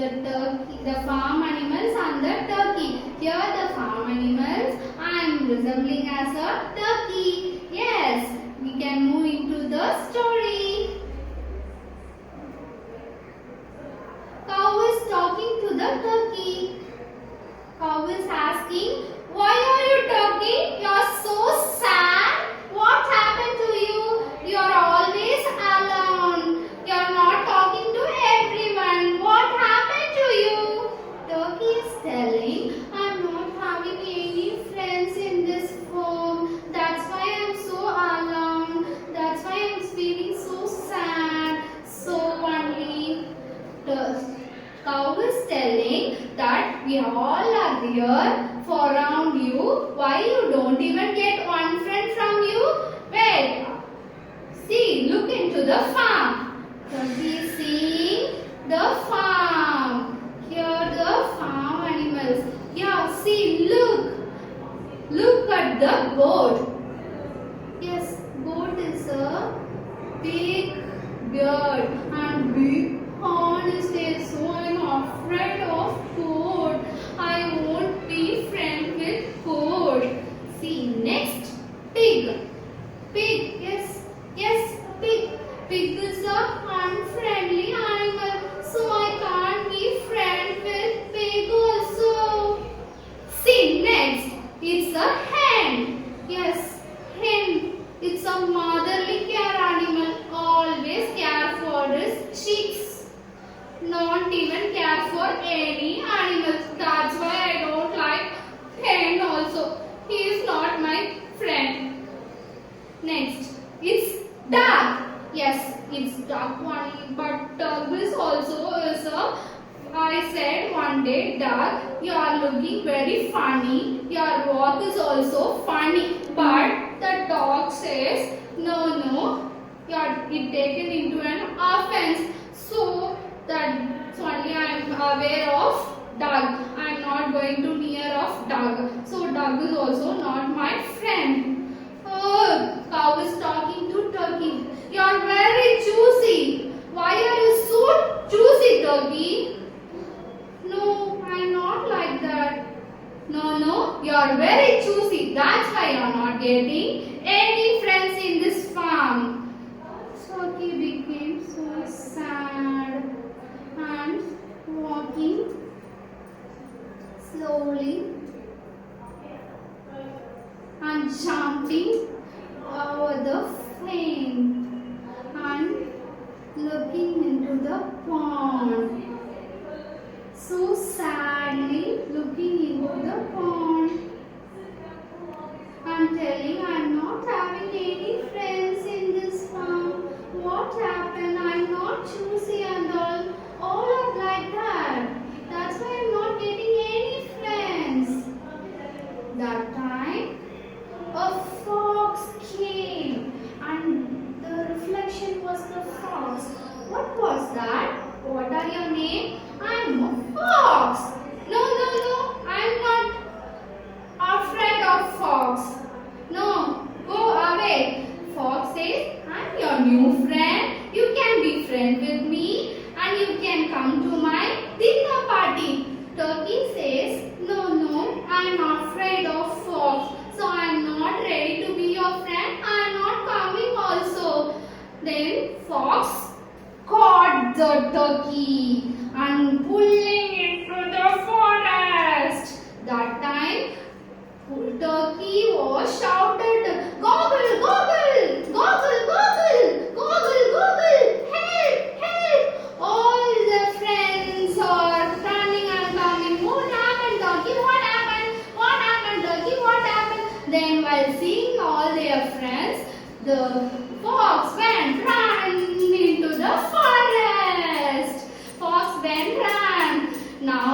the farm animals and the turkey. Here the farm animals I am resembling as a turkey. Yes, we can move into the story. Cow is talking to the turkey. Cow is asking, "Why are you turkey? You are so sad. What happened to you? You are always alone. You are not talking to everyone. What happened to you?" Turkey is telling, "I am not having any friends in this home. That's why I am so alone. That's why I am feeling so sad." So only the cow is telling that we all are there for around you. Why you don't even get one friend from you? Wait. See, look into the farm. Turkey is seeing the farm. Here the farm animals. Yeah, see, look. Look at the goat. Yes, goat is a big beard and big horn is there. So I am afraid of goat. I won't be friend with goat. See, next, pig. Pig, yes, pig. Pig is a unfriendly animal, so I can't be friend with pig also. See, next, it's a hen. Yes, hen. It's a motherly care animal. Always care for its chicks. Not even care for any animals. That's why I don't like hen also. He is not my friend. Next, it's duck. Yes, it's duck only, but duck is also a. I said one day, duck, you are looking very funny. Your walk is also funny, but the dog says, no, you are taken into an offense. So that's only I am aware of dog. I am not going to near of dog. So dog is also not my friend. Oh, cow is talking to turkey. You are very choosy. Why are you so choosy, turkey? No, I am not like that. No, you are very choosy. That's why you are not getting any friends in this farm. Turkey became so sad and walking slowly and jumping over the flame and looking into the pond. So sadly looking into the pond and telling, "I am not having any friends in this farm. What happened? I am not choosy and all are like that. That's why I am not getting any friends." That time a fox came and the reflection was the fox. What was that? What are your name? I am a fox. No, I am not afraid of fox. No, go away. Fox says, "I am your new friend. You can be friend with me and you can come to my dinner party." Turkey says, no, I am afraid of fox. So I am not ready to be your friend. I am not coming also. Then fox caught the turkey and pulling into the forest. That time turkey was shouted, "Goggle, goggle, goggle, goggle, goggle, goggle, help. All the friends are running and coming. What happened, turkey? What happened? What happened, turkey? What happened? Then while seeing all their friends, the fox went running into the forest. Fox went ran. Now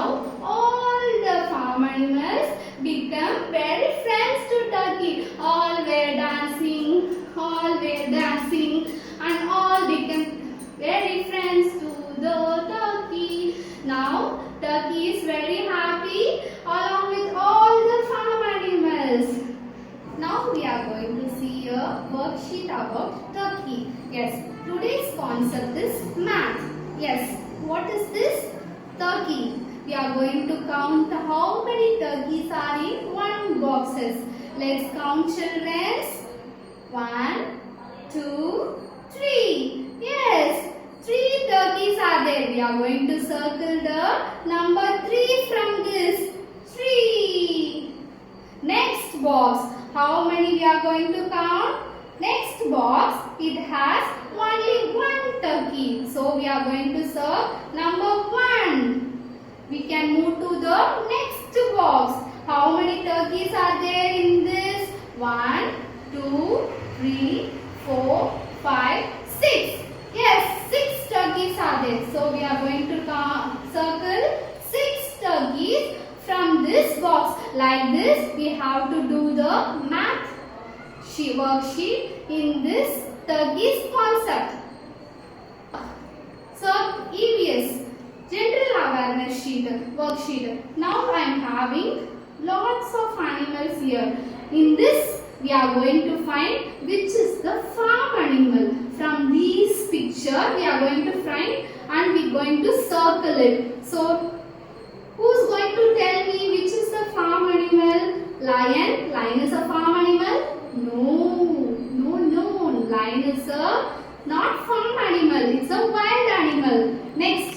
all the farm animals become very friends to turkey. All were dancing and all became very friends to the turkey. Now turkey is very happy along with all the farm animals. Now we are going to see a worksheet about turkey. Yes, today's concept is math. Yes, what is this? turkey. We are going to count how many turkeys are in one boxes. Let's count, children. 1, 2, 3. Yes, 3 turkeys are there. We are going to circle the number 3 from this. 3. Next box. How many we are going to count? Next box, it has only 1 turkey. So we are going to serve number 1. We can move to the next box. How many turkeys are there in this? 1, 2, 3, 4, 5, 6. Yes, 6 turkeys are there. So we are going to circle 6 turkeys from this box. Like this, we have to do the math worksheet in this turkeys concept. So EVS, general awareness sheet, worksheet. Now I am having lots of animals here. In this, we are going to find which is the farm animal. From these picture, we are going to find and we are going to circle it. So who's going to tell me which is the farm animal? Lion. Lion is a farm animal? No. Lion is a not farm animal. It's a wild animal. Next,